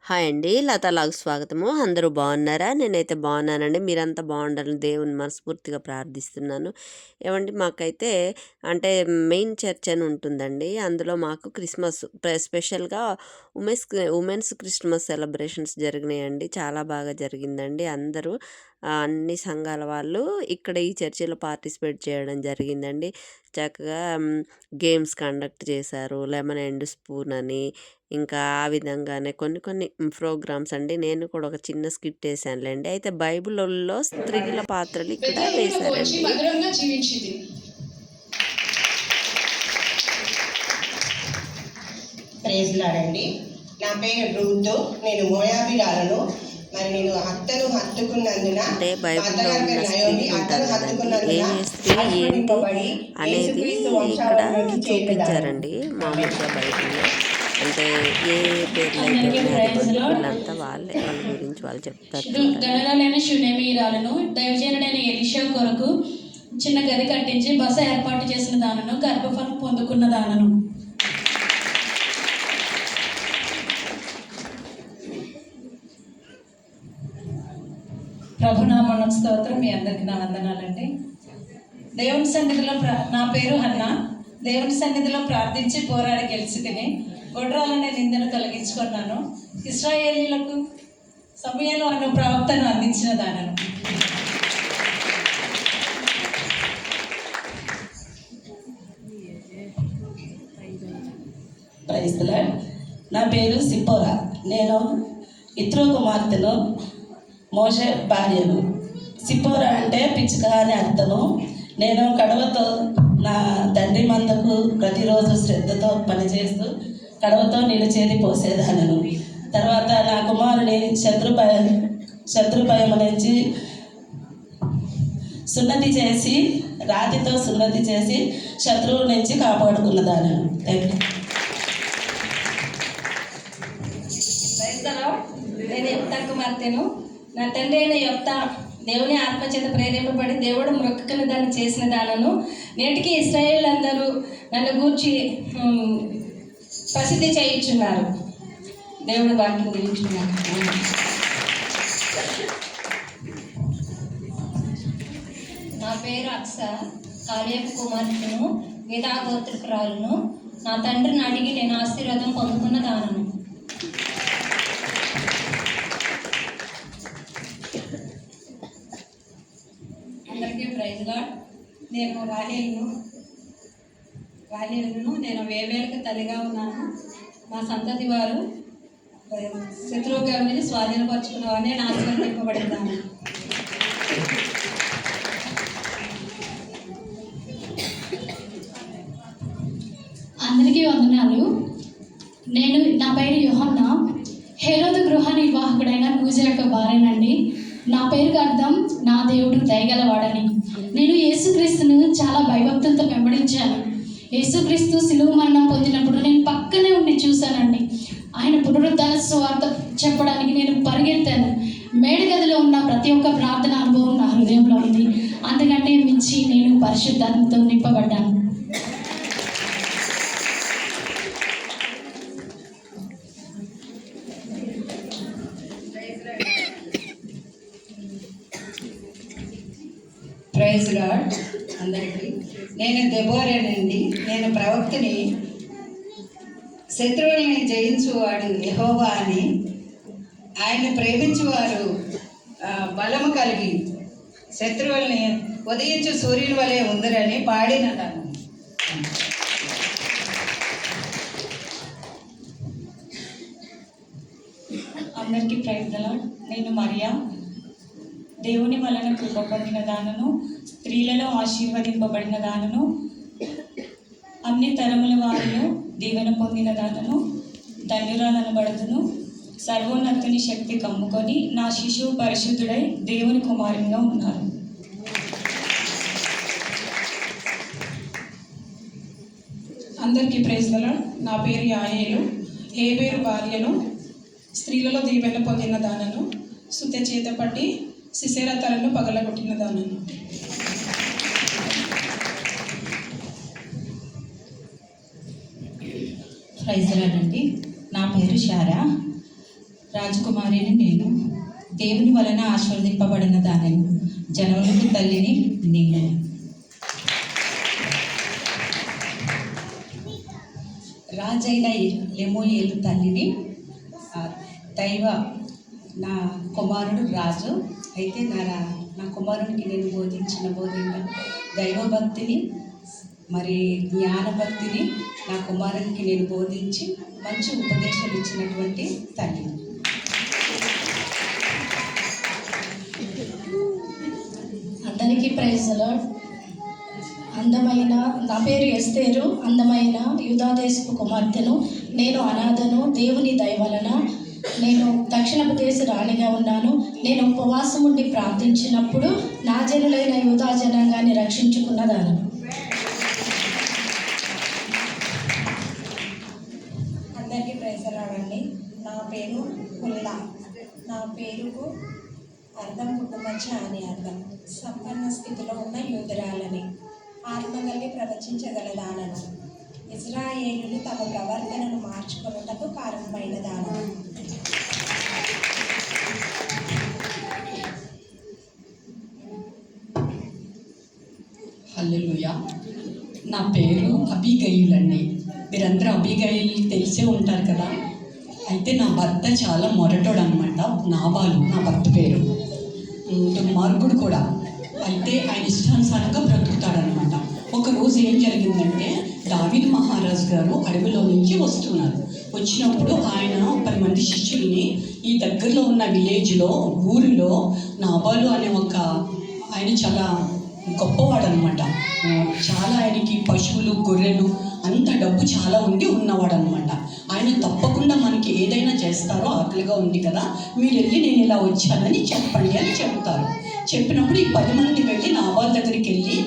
Hi అండి. లతాలాగు స్వాగతము. అందరూ బాగున్నారా? నేనైతే బాగున్నానండి. మీరంతా బాగుండాలని దేవుని మనస్ఫూర్తిగా ప్రార్థిస్తున్నాను. ఏవండి మాకైతే అంటే మెయిన్ చర్చ్ అని ఉంటుందండి. అందులో మాకు క్రిస్మస్ స్పెషల్‌గా ఉమెన్స్ క్రిస్మస్ సెలబ్రేషన్స్ జరిగినాయండి. చాలా బాగా జరిగిందండి. అందరూ అన్ని సంఘాల వాళ్ళు ఇక్కడ ఈ చర్చిలో పార్టిసిపేట్ చేయడం జరిగిందండి. చక్కగా గేమ్స్ కండక్ట్ చేశారు. లెమన్ అండ్ స్పూన్ అని ఇంకా ఆ విధంగానే కొన్ని కొన్ని ప్రోగ్రామ్స్ అండి. నేను కూడా ఒక చిన్న స్కిట్ వేసానులేండి. అయితే బైబిల్లో స్త్రీల పాత్రలు ఇక్కడ వేశారండి. Praise lord. నా పేరు రూతు. నేను మోయాబీరాలను. మరి నేను అత్తను హత్తుకున్నందున అంటే బైబిల్లో ఉన్న స్త్రీలు ఉంటారు కదండి, ఏ స్త్రీ ఏంటి అనేది ఇక్కడ చూపించారండి. మామూలుగా బైబిల్లో అంటే ఏ పేర్లు అయితే వీళ్ళంతా వాళ్ళ గురించి వాళ్ళు చెప్తారు. గణరాలైన షునేమీరాలను దైవజనుడైన ఎలీషా కొరకు చిన్న గది కట్టించి బస ఏర్పాటు చేసిన దానను గర్భఫలం పొందుకున్న దానను. ప్రభునామం స్తోత్రం. మీ అందరికి నా వందనాలండి. దేవుని సన్నిధిలో నా పేరు హన్నా. దేవుని సన్నిధిలో ప్రార్థించి పోరాడి గెలిచి తిని గొడ్రాలనే నిందను తొలగించుకున్నాను. ఇశ్రాయేలీలకు సమూయేలు అను ప్రవక్తను అందించిన దానను. Praise the lord. నా పేరు సిప్పోరా. నేను ఇత్రో కుమార్తెను, మోషే భార్యను. సిప్పోరా అంటే పిచ్చుక అని అర్థము. నేను కడవతో నా తండ్రి మందకు ప్రతిరోజు శ్రద్ధతో పనిచేస్తూ కడవతో నిలిచేది పోసేదానను. తర్వాత నా కుమారుని శత్రుభయం నుంచి సున్నతి చేసి రాతితో సున్నతి చేసి శత్రువుల నుంచి కాపాడుకున్నదానను. నేను యొప్తా కుమార్తెను. నా తండ్రి అయిన యొప్తా దేవుని ఆత్మచేత ప్రేరేపబడి దేవుడు మొక్కుకున్న దాన్ని చేసిన దానను. నేటికి ఇశ్రాయేల్ అందరూ నన్ను గూర్చి ప్రసిద్ధి చేయించున్నారు. దేవుడు వాక్యం దీవించున్నారు. నా పేరు అక్స, కాలేపు కుమార్తెను, వేదాగోత్రికురాలను. నా తండ్రిని అడిగి నేను ఆశీర్వాదం పొందుకున్న దానను. అందరికీ ప్రైజ్ లార్డ్. నేను రాహేలును. నేను వేవేలకు తల్లిగా ఉన్నాను. నా సంతతి వారు శత్రువు గారిని స్వాధీనపరచుకున్నవారు. నేను ఆశీర్వదింపబడిందాను. అందరికీ వందనాలు. నా పేరు యోహన్నా. హేరోదు గృహ నిర్వాహకుడైన కూజ యొక్క భార్యనండి. నా పేరుకు అర్థం నా దేవుడు దయగలవాడని. నేను యేసుక్రీస్తును చాలా భయభక్తులతో వెంబడించాను. యేసుక్రీస్తు సిలువ మరణం పొందినప్పుడు నేను పక్కనే ఉండి చూశానండి. ఆయన పునరుద్ధాన సువార్త చెప్పడానికి నేను పరిగెత్తాను. మేడగదిలో ఉన్న ప్రతి ఒక్క ప్రార్థన అనుభవం నా హృదయంలో ఉంది. అంతకంటే మించి నేను పరిశుద్ధాత్మతో నింపబడ్డాను. ప్రైజ్ లార్డ్ అందరికీ. నేను దెబోరానండి. నేను ప్రవక్తని. శత్రువుల్ని జయించువాడు యెహోవా అని, ఆయన ప్రేమించువారు బలము కలిగి శత్రువుల్ని ఉదయించు సూర్యుని వలె ఉందరని పాడినదాను. అందరికీ ప్రైజ్ ది లార్డ్. నేను మరియా, దేవుని వలన కృప పొందిన దానను, స్త్రీలలో ఆశీర్వదింపబడిన దానను, అన్ని తరముల వారిలో దీవెన పొందిన దానను, ధన్యురాలనబడుతును. సర్వోన్నతుని శక్తి కమ్ముకొని నా శిశువు పరిశుద్ధుడై దేవుని కుమారునిగా ఉన్నారు. అందరికీ ప్రైజ్ ది లార్డ్. నా పేరు యాయేలు. హేబేరు భార్యను, స్త్రీలలో దీవెన పొందిన దానను, సుత్తె చేత పట్టి సిసేరా తలను పగలగొట్టిన దానను. ప్రైజ్ ది లార్డ్ అండి. నా పేరు షారా. రాజకుమారిని నేను, దేవుని వలన ఆశీర్వదింపబడిన దానిని, జనములకు తల్లిని నేను. రాజైన లెమూయేలు తల్లిని, దైవ నా కుమారుడు రాజు అయితే నా కుమారునికి నేను బోధించిన దైవభక్తిని మరి జ్ఞానభక్తిని నా కుమారునికి నేను బోధించి మంచి ఉపదేశం ఇచ్చినటువంటి తల్లి. అందరికీ ప్రైజ్ ది లార్డ్. నా పేరు ఎస్తేరు, అందమైన యూదాదేశపు కుమార్తెను. నేను అనాథను. దేవుని దయ వలన నేను దక్షిణపు దేశ రాణిగా ఉన్నాను. నేను ఉపవాసం ఉండి ప్రార్థించినప్పుడు నా జనులైన యూదా జనాంగాన్ని రక్షించుకున్నదాను. అందరికీ ప్రైజ్ ది లార్డ్ అండి. నా పేరు హుల్లా. నా పేరుకు అర్థం కుటుంబచ్చ అని అర్థం. సంపన్న స్థితిలో ఉన్న యూదురాలని, ఆత్మ కలిగి ప్రవచించగలదానను, ఇజ్రాయేలులు తమ ప్రవర్తనను మార్చుకొనుటకు కారణమైన దానను. హల్లెలూయా. నా పేరు అబీగయిల్ అండి. మీరందరూ అబీగయిల్ తెలిసే ఉంటారు కదా. అయితే నా భర్త చాలా మొరటోడు అనమాట. నాబాలు నా భర్త పేరు. దుర్మార్గుడు కూడా. అయితే ఆయన ఇష్టానుసారంగా బ్రతుకుతాడనమాట. ఒకరోజు ఏం జరిగిందంటే, దావీదు మహారాజు గారు అడవిలో నుంచి వస్తున్నారు. వచ్చినప్పుడు ఆయన 10 మంది శిష్యుల్ని ఈ దగ్గరలో ఉన్న విలేజ్లో, ఊరిలో నాబాలు అనే ఆయన చాలా గొప్పవాడు అనమాట. చాలా ఆయనకి పశువులు, గొర్రెలు, అంత డబ్బు చాలా ఉన్నవాడు అనమాట. ఆయన తప్పకుండా మనకి ఏదైనా చేస్తారో, ఆకలిగా ఉంది కదా, మీరు వెళ్ళి నేను ఇలా వచ్చానని చెప్పండి అని చెప్తారు. చెప్పినప్పుడు ఈ 10 మంది వెళ్ళి నాబాల్ దగ్గరికి వెళ్ళి,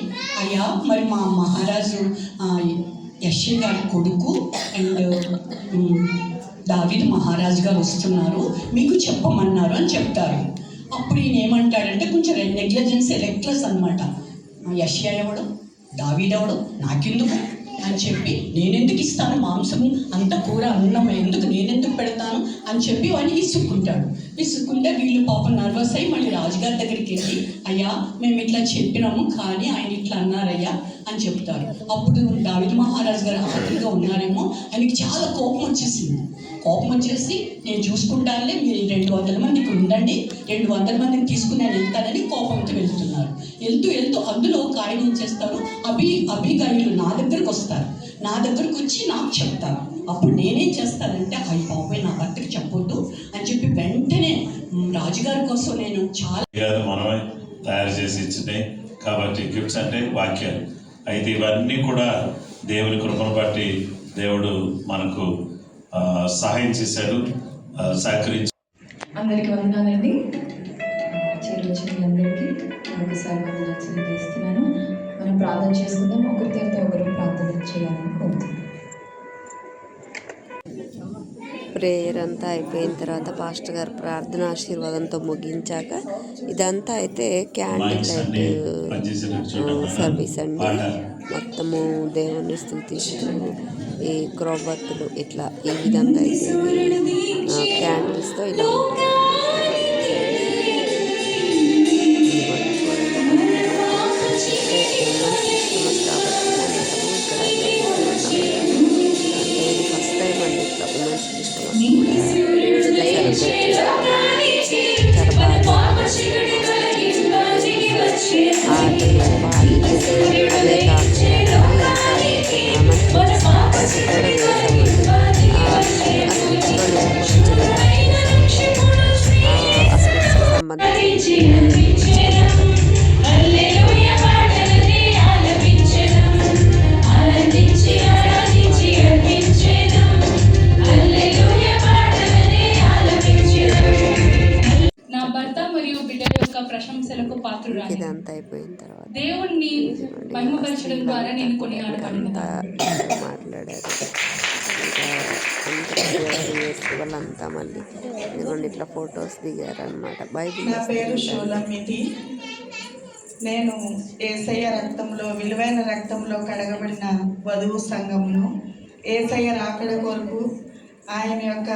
అయ్యా మరి మా మహారాజు యెష్షయి గారి కొడుకు అండ్ దావీదు మహారాజు గారు వస్తున్నారు, మీకు చెప్పమన్నారు అని చెప్తారు. అప్పుడు ఈయన ఏమంటాడంటే, కొంచెం రెక్లెస్ అనమాట. యెష్షయి ఎవడు, దావీదు ఎవడు, నాకెందుకు అని చెప్పి, నేనెందుకు ఇస్తాను మాంసము, అంత కూర అన్నం ఎందుకు నేనెందుకు పెడతాను అని చెప్పి వాడిని విసుక్కుంటాడు. విసుక్కుంటే వీళ్ళు పాపం నర్వస్ అయ్యి మళ్ళీ రాజుగారి దగ్గరికి వెళ్ళి, అయ్యా మేము ఇట్లా చెప్పినాము కానీ ఆయన ఇట్లా అన్నారయ్యా అని చెప్తారు. అప్పుడు దావీదు మహారాజు గారు ఆకలిగా ఉన్నారేమో, ఆయనకి చాలా కోపం వచ్చేసింది. కోపం వచ్చేసి, నేను చూసుకుంటానులే, మీరు 200 మంది ఇక్కడ ఉండండి, 200 మందిని తీసుకుని నేను వెళ్తానని కోపంతో వెళ్తున్నారు. వెళ్తూ అందులో ఒక ఆయన ఏం చేస్తారు, అబీగయిలు నా దగ్గరకు వస్తారు. నా దగ్గరకు వచ్చి నాకు చెప్తారు. అప్పుడు నేనేం చేస్తానంటే, అయ్యి బాబోయ్ నా భర్తకి చెప్పొద్దు అని చెప్పి వెంటనే రాజుగారి కోసం నేను చాలా మనమే తయారు చేసి ఇచ్చినాయి. కాబట్టి గిఫ్ట్స్ అంటే వాక్యాలు. అయితే ఇవన్నీ కూడా దేవుని కృపను బట్టి దేవుడు మనకు సహాయం చేశాడు, సహకరించి. అందరికీ వందనాలండి. చేరొచ్చిన అందరికీ ఒకసారి వందనాలు తెలియజేస్తున్నాను. మనం ప్రార్థన చేసుకుందాం. ఒకరితో ఒకరు ప్రార్థన చేయాలని కోరుతున్నాను. ప్రేయర్ అంతా అయిపోయిన తర్వాత పాస్టర్ గారు ప్రార్థన ఆశీర్వాదంతో ముగించాక ఇదంతా అయితే క్యాండిల్ లైట్ సర్వీస్ అండి. మొత్తము దేవుని స్తుతిస్తూ ఈ క్రొవ్వొత్తులు ఇట్లా ఈ విధంగా అయితే క్యాండిల్స్తో ఇలా ఉంటుంది. ఫస్ట్ టైం అండి ఇట్లా ఉమెన్స్ క్రిస్టమస్ ఆటలు, పాటలు, అదే కాకుండా ప్రశంసలకు పాత్రురాలు. ఇదంతా అయిపోయిన తర్వాత దేవుణ్ణి మహిమపరచడం ద్వారా నేను మాట్లాడారు. వాళ్ళంతా మళ్ళీ ఇదిగోండి ఇట్లా ఫొటోస్ దిగారనమాట. బైబిల్. నా పేరు షోలమితి. నేను యేసయ్య రక్తంలో, విలువైన రక్తంలో కడగబడిన వధువు సంఘమును, యేసయ్య రాకడ కొరకు ఆయన యొక్క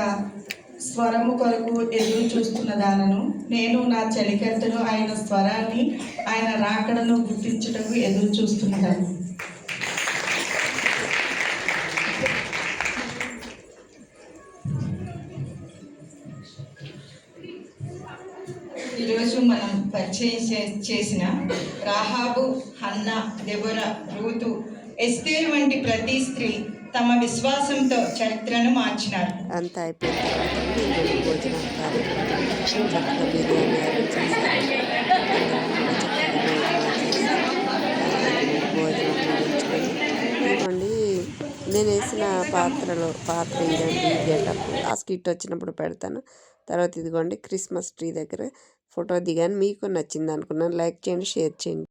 స్వరము కొరకు ఎదురు చూస్తున్న దానను. నేను నా చలికత్తెను ఆయన స్వరాన్ని, ఆయన రాకడను గుర్తించుటకు ఎదురు చూస్తున్నదాన్ని. ఈరోజు మనం పరిచయం చేసిన రాహాబు, హన్న, దెబోరా, రూతు, ఎస్తేరు వంటి ప్రతి స్త్రీ తమ విశ్వాసంతో చరిత్రను మార్చినారు. అంతా అయిపోయిన తర్వాత ఈరోజు భోజనం కార్యక్రమం చక్కగా బిర్యానీ అరేంజ్ చేశారు. భోజనం ముగించుకొని ఇదిగోండి నేను వేసిన పాత్ర ఇదండి గెటప్. ఆ స్కిట్ వచ్చినప్పుడు పెడతాను. తర్వాత ఇదిగోండి క్రిస్మస్ ట్రీ దగ్గర ఫోటో దిగాను. మీకు నచ్చింది అనుకున్నాను. లైక్ చేయండి, షేర్ చేయండి.